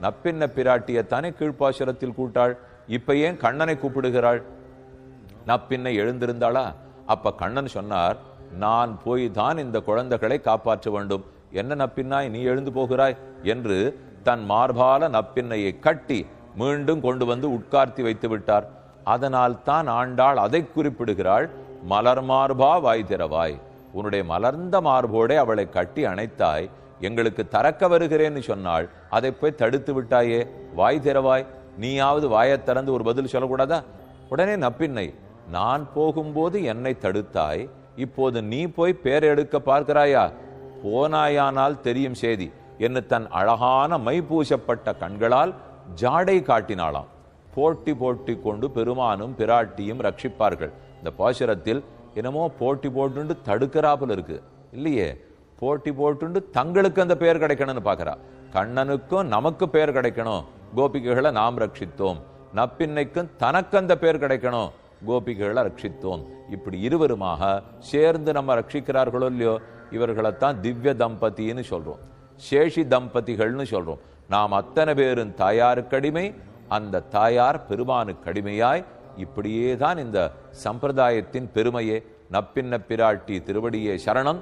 நப்பின்ன பிராட்டியத்தானே கீழ்ப்பாசுரத்தில் கூட்டாள். இப்ப ஏன் கண்ணனை கூப்பிடுகிறாள்? நப்பின்னை எழுந்திருந்தாளா? அப்ப கண்ணன் சொன்னார், நான் போய் தான் இந்த குழந்தைகளை காப்பாற்ற வேண்டும். என்ன நப்பின்னாய் நீ எழுந்து போகிறாய் என்று தன் மார்பால நப்பின்னையை கட்டி மீண்டும் கொண்டு வந்து உட்கார்த்தி வைத்து விட்டார். அதனால் தான் ஆண்டாள் அதை குறிப்பிடுகிறாள், மலர் மார்பா வாய் திறவாய். உன்னுடைய மலர்ந்த மார்போடே அவளை கட்டி அணைத்தாய், எங்களுக்கு தரக்க வருகிறேன்னு சொன்னாள், அதை போய் தடுத்து விட்டாயே, வாய் திறவாய். நீயாவது வாயை திறந்து ஒரு பதில் சொல்லக்கூடாதா? உடனே நப்பின்னை, நான் போகும்போது என்னை தடுத்தாய், இப்போது நீ போய் பேர் எடுக்க பார்க்கிறாயா? போனாயானால் தெரியும் செய்தி என்று தன் அழகான மை பூசப்பட்ட கண்களால் ஜாடை காட்டினாளாம். போட்டி போட்டி கொண்டு பெருமானும் பிராட்டியும் ரட்சிப்பார்கள். இந்த பாசுரத்தில் என்னமோ போட்டி போட்டு தடுக்கிறாப்புல இருக்கு இல்லையே. போட்டி போட்டு தங்களுக்கு அந்த பெயர் கிடைக்கணும்னு பாக்குறா. கண்ணனுக்கும் நமக்கு பெயர் கிடைக்கணும், கோபிகைகளை நாம் ரட்சித்தோம். நப்பின்னைக்கும் தனக்கு அந்த பெயர் கிடைக்கணும், கோபிகைகளை ரட்சித்தோம். இப்படி இருவருமாக சேர்ந்து நம்ம ரட்சிக்கிறார்களோ இல்லையோ, இவர்களைத்தான் திவ்ய தம்பதின்னு சொல்றோம், சேஷி தம்பதிகள்னு சொல்றோம். நாம் அத்தனை பேரும் தாயாருக்கு அடிமை, அந்த தாயார் பெருமானுக்கு அடிமையாய். இப்படியே தான் இந்த சம்பிரதாயத்தின் பெருமையே. நப்பின்ன பிராட்டி திருவடியே சரணம்.